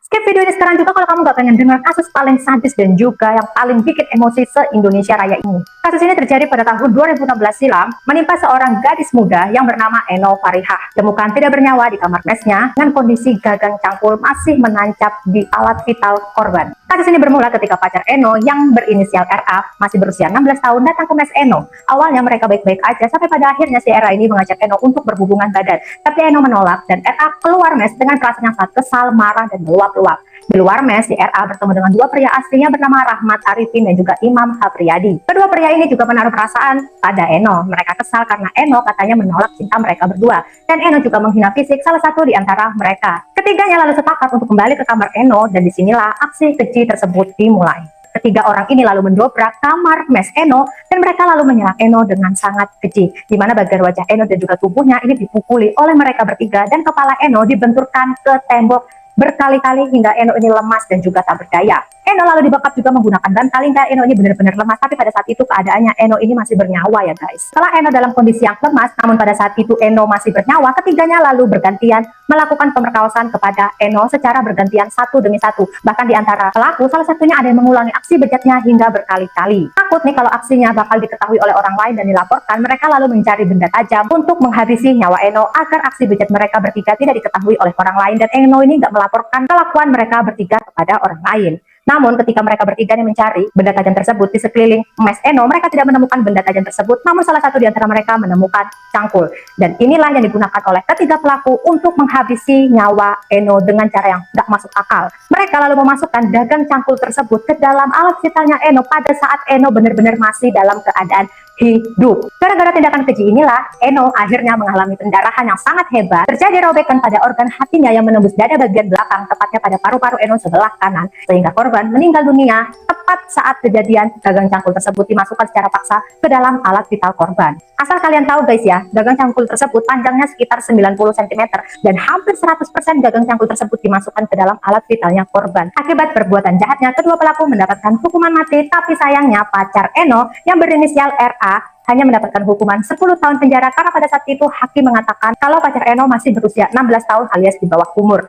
Skip video ini sekarang juga kalau kamu gak pengen dengar kasus paling sadis dan juga yang paling bikin emosi se-Indonesia Raya ini. Kasus ini terjadi pada tahun 2016 silam, menimpa seorang gadis muda yang bernama Eno Farihah. Temukan tidak bernyawa di kamar mesnya dengan kondisi gagang cangkul masih menancap di alat vital korban. Kasus ini bermula ketika pacar Eno yang berinisial RA masih berusia 16 tahun datang ke mes Eno. Awalnya mereka baik-baik aja sampai pada akhirnya si RA ini mengajak Eno untuk berhubungan badan. Tapi Eno menolak dan RA keluar mes dengan perasaan yang sangat kesal, marah, dan meluap-luap. Di luar mes, si RA bertemu dengan dua pria aslinya bernama Rahmat Arifin dan juga Imam Hapriyadi. Kedua pria ini juga menaruh perasaan pada Eno. Mereka kesal karena Eno katanya menolak cinta mereka berdua. Dan Eno juga menghina fisik salah satu di antara mereka. Ketiganya lalu sepakat untuk kembali ke kamar Eno dan disinilah aksi keji tersebut dimulai. Ketiga orang ini lalu mendobrak kamar mes Eno dan mereka lalu menyerang Eno dengan sangat keji, di mana bagian wajah Eno dan juga tubuhnya ini dipukuli oleh mereka bertiga dan kepala Eno dibenturkan ke tembok berkali-kali hingga Eno ini lemas dan juga tak berdaya. Eno lalu dibekap juga menggunakan bantal hingga Eno ini benar-benar lemas, tapi pada saat itu keadaannya Eno ini masih bernyawa ya guys. Setelah Eno dalam kondisi yang lemas, namun pada saat itu Eno masih bernyawa, ketiganya lalu bergantian melakukan pemerkosaan kepada Eno secara bergantian satu demi satu. Bahkan di antara pelaku, salah satunya ada yang mengulangi aksi bejatnya hingga berkali-kali. Takut nih kalau aksinya bakal diketahui oleh orang lain dan dilaporkan, mereka lalu mencari benda tajam untuk menghabisi nyawa Eno agar aksi bejat mereka bertiga tidak diketahui oleh orang lain dan Eno ini nggak melaporkan kelakuan mereka bertiga kepada orang lain. Namun ketika mereka bertiga mencari benda tajam tersebut di sekeliling mes Eno, mereka tidak menemukan benda tajam tersebut, namun salah satu di antara mereka menemukan cangkul. Dan inilah yang digunakan oleh ketiga pelaku untuk menghabisi nyawa Eno dengan cara yang tidak masuk akal. Mereka lalu memasukkan dagang cangkul tersebut ke dalam alat vitalnya Eno pada saat Eno benar-benar masih dalam keadaan hidup. Gara-gara tindakan keji inilah, Eno akhirnya mengalami pendarahan yang sangat hebat. Terjadi robekan pada organ hatinya yang menembus dada bagian belakang, tepatnya pada paru-paru Eno sebelah kanan, sehingga korban meninggal dunia tepat saat kejadian gagang cangkul tersebut dimasukkan secara paksa ke dalam alat vital korban. Asal kalian tahu guys ya, gagang cangkul tersebut panjangnya sekitar 90 cm dan hampir 100% gagang cangkul tersebut dimasukkan ke dalam alat vitalnya korban. Akibat perbuatan jahatnya, kedua pelaku mendapatkan hukuman mati, tapi sayangnya pacar Eno yang berinisial RA hanya mendapatkan hukuman 10 tahun penjara karena pada saat itu hakim mengatakan kalau pacar Eno masih berusia 16 tahun alias di bawah umur.